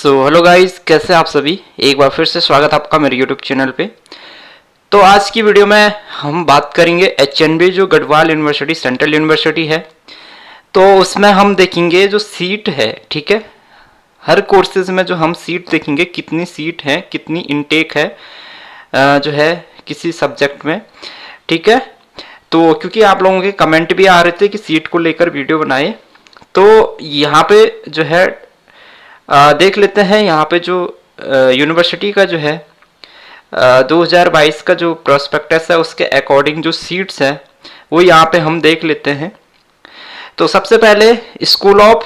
Hello guys, कैसे आप सभी। एक बार फिर से स्वागत आपका मेरे यूट्यूब चैनल पे। तो आज की वीडियो में हम बात करेंगे एचएनबी जो गढ़वाल यूनिवर्सिटी सेंट्रल यूनिवर्सिटी है। तो उसमें हम देखेंगे जो सीट है, ठीक है, हर कोर्सेज में जो हम सीट देखेंगे कितनी सीट है, कितनी इनटेक है जो है किसी सब्जेक्ट में, ठीक है। तो क्योंकि आप लोगों के कमेंट भी आ रहे थे कि सीट को लेकर वीडियो बनाए, तो यहाँ पे जो है देख लेते हैं। यहाँ पे जो यूनिवर्सिटी का जो है 2022 का जो प्रोस्पेक्टस है उसके अकॉर्डिंग जो सीट्स है वो यहाँ पे हम देख लेते हैं। तो सबसे पहले school of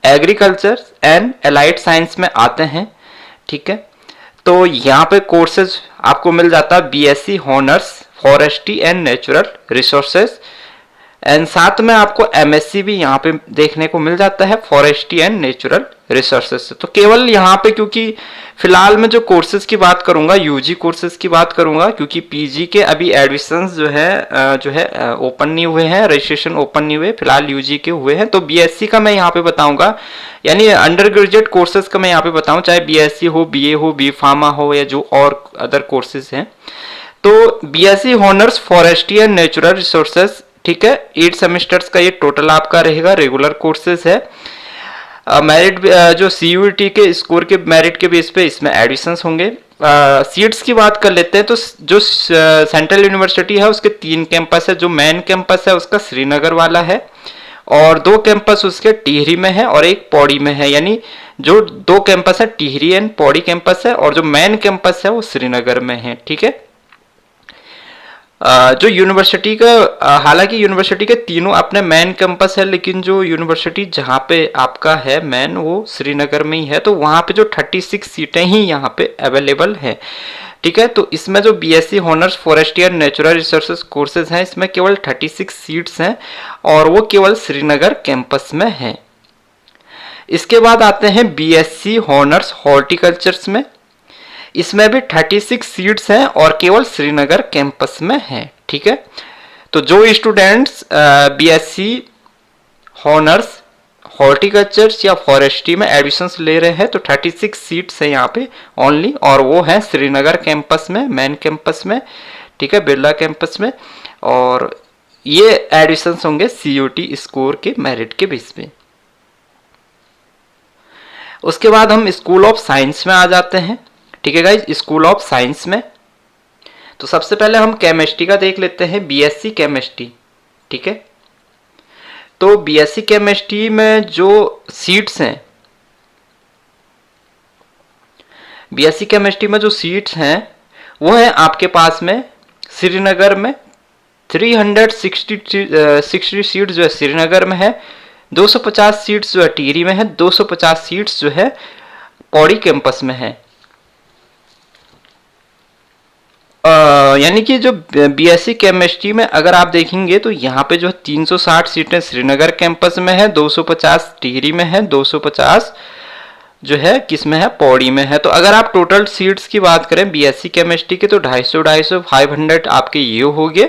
agriculture and allied science में आते हैं, ठीक है। तो यहाँ पे कोर्सेज आपको मिल जाता है BSc honours forestry and natural resources, and साथ में आपको एमएससी भी यहाँ पे देखने को मिल जाता है फॉरेस्ट्री एंड नेचुरल रिसोर्सेज से। तो केवल यहाँ पे क्योंकि फिलहाल मैं जो कोर्सेज की बात करूंगा यूजी कोर्सेज की बात करूंगा, क्योंकि पीजी के अभी एडमिशंस जो है ओपन नहीं हुए हैं, रजिस्ट्रेशन ओपन नहीं हुए, फिलहाल यूजी के हुए हैं। तो बीएससी का मैं यहाँ पे बताऊंगा, यानी अंडर ग्रेजुएट कोर्सेज का मैं यहाँ पे बताऊँ, चाहे बीएससी हो, बीए हो, बी फार्मा हो या जो और अदर कोर्सेज हैं। तो BSc honours forestry and natural resources, ठीक है, 8 सेमेस्टर्स का ये टोटल आपका रहेगा, रेगुलर कोर्सेज है। मेरिट जो सीयूईटी के स्कोर के मेरिट के बेस पे इसमें एडिशंस होंगे। सीट्स की बात कर लेते हैं। तो जो सेंट्रल यूनिवर्सिटी है उसके 3 कैंपस है। जो मेन कैंपस है उसका श्रीनगर वाला है, और 2 कैंपस उसके टिहरी में है और एक पौड़ी में है। यानी जो 2 कैंपस है टिहरी एंड पौड़ी कैंपस है, और जो मेन कैंपस है वो श्रीनगर में है, ठीक है। जो यूनिवर्सिटी का हालांकि यूनिवर्सिटी के तीनों अपने मेन कैंपस है, लेकिन जो यूनिवर्सिटी जहाँ पे आपका है मेन वो श्रीनगर में ही है। तो वहाँ पे जो 36 सीटें ही यहाँ पे अवेलेबल है, ठीक है। तो इसमें जो BSc honours forestry and natural resources courses हैं इसमें केवल 36 सीट्स हैं, और वो केवल श्रीनगर कैंपस में है। इसके बाद आते हैं बीएससी हॉनर्स हॉर्टिकल्चर्स में। इसमें भी 36 सीट्स हैं और केवल श्रीनगर कैंपस में है, ठीक है। तो जो स्टूडेंट्स बीएससी हॉनर्स हॉर्टिकल्चर्स या फॉरेस्ट्री में एडमिशंस ले रहे हैं तो 36 सीट्स हैं यहाँ पे ओनली, और वो हैं श्रीनगर कैंपस में, मेन कैंपस में, ठीक है, बिरला कैंपस में। और ये एडमिशंस होंगे सीयूटी स्कोर के मेरिट के बेस पे। उसके बाद हम स्कूल ऑफ साइंस में आ जाते हैं, ठीक है गाइज। स्कूल ऑफ साइंस में तो सबसे पहले हम केमिस्ट्री का देख लेते हैं, बीएससी केमिस्ट्री, ठीक है। तो बीएससी केमिस्ट्री में जो सीट्स हैं, बीएससी केमिस्ट्री में जो सीट्स हैं वो है आपके पास में श्रीनगर में 360 सीट्स जो है श्रीनगर में है, 250 सीट्स जो है टिहरी में है, 250 सीट्स जो है पौड़ी कैंपस में है। यानी कि जो बीएससी केमिस्ट्री में अगर आप देखेंगे तो यहाँ पे जो 360 सीटें श्रीनगर कैंपस में है, 250 टिहरी में है, 250 जो है किस में है, पौड़ी में है। तो अगर आप टोटल सीट्स की बात करें बीएससी केमिस्ट्री के तो 250 500 आपके ये हो गए,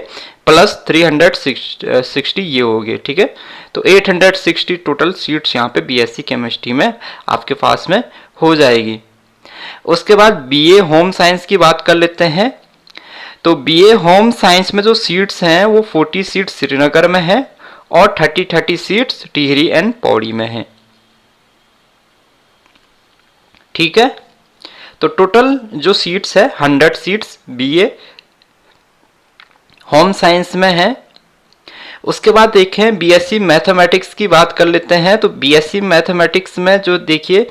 प्लस 360 ये हो गए, ठीक है। तो 860 टोटल सीट्स यहाँ पे बीएससी केमिस्ट्री में आपके पास में हो जाएगी। उसके बाद बीए होम साइंस की बात कर लेते हैं। तो बीए होम साइंस में जो सीट्स हैं वो 40 सीट्स श्रीनगर में है और 30 सीट्स टिहरी एंड पौड़ी में है, ठीक है। तो टोटल जो सीट्स है 100 सीट्स बीए होम साइंस में है। उसके बाद देखें बीएससी मैथमेटिक्स की बात कर लेते हैं। तो बीएससी मैथमेटिक्स में जो देखिए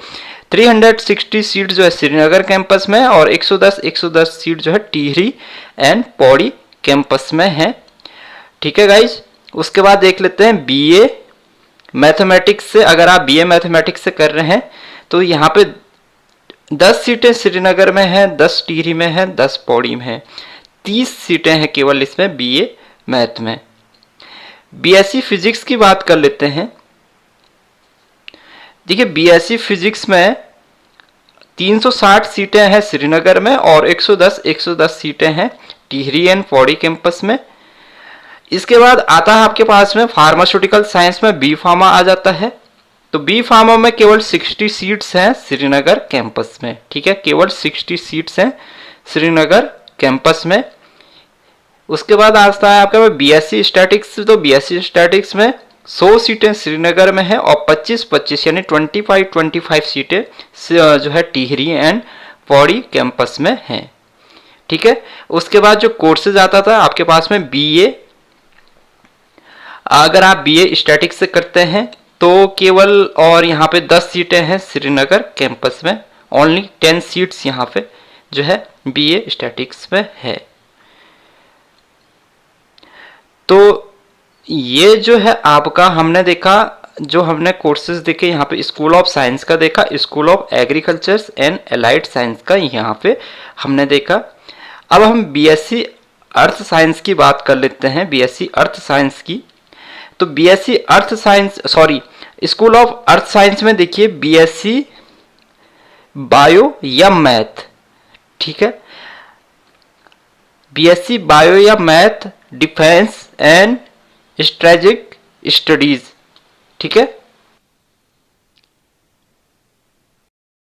360 सीट जो है श्रीनगर कैंपस में और 110 सीट जो है टिहरी एंड पौड़ी कैंपस में है, ठीक है गाइज। उसके बाद देख लेते हैं बीए मैथमेटिक्स से, अगर आप बीए मैथमेटिक्स से कर रहे हैं तो यहाँ पे 10 सीटें श्रीनगर में हैं, 10 टिहरी में है, 10 पौड़ी में है, 30 सीटें हैं केवल इसमें बीए मैथ में। बीएससी फिजिक्स की बात कर लेते हैं। देखिए बीएससी फिजिक्स में 360 सीटें हैं श्रीनगर में और 110 सीटें हैं टिहरी एंड पौड़ी कैंपस में। इसके बाद आता है आपके पास में फार्मास्यूटिकल साइंस में बी फार्मा आ जाता है, तो बी फार्मा में केवल 60 सीट्स हैं श्रीनगर कैंपस में, ठीक है, केवल 60 सीट्स हैं श्रीनगर कैंपस में। उसके बाद आता है आपका बीएससी स्टैटिक्स। तो बीएससी स्टैटिक्स में 100 सीटें श्रीनगर में है और 25-25 यानी 25-25 सीटें जो है टिहरी एंड पौड़ी कैंपस में हैं, ठीक है। उसके बाद जो कोर्सेज आता था आपके पास में बीए, अगर आप बीए स्टैटिक्स से करते हैं तो केवल और यहाँ पे 10 सीटें हैं श्रीनगर कैंपस में, ओनली 10 सीट्स यहाँ पे जो है बीए स्टैटिक्स में है। तो ये जो है आपका हमने देखा, जो हमने कोर्सेज देखे यहाँ पे स्कूल ऑफ साइंस का देखा, school of agriculture and allied science का यहाँ पे हमने देखा। अब हम बीएससी अर्थ साइंस की बात कर लेते हैं, बीएससी अर्थ साइंस की। तो BSc earth science school of earth science में देखिए बीएससी बायो या मैथ, ठीक है, बीएससी बायो या math, defence and strategic studies, ठीक है।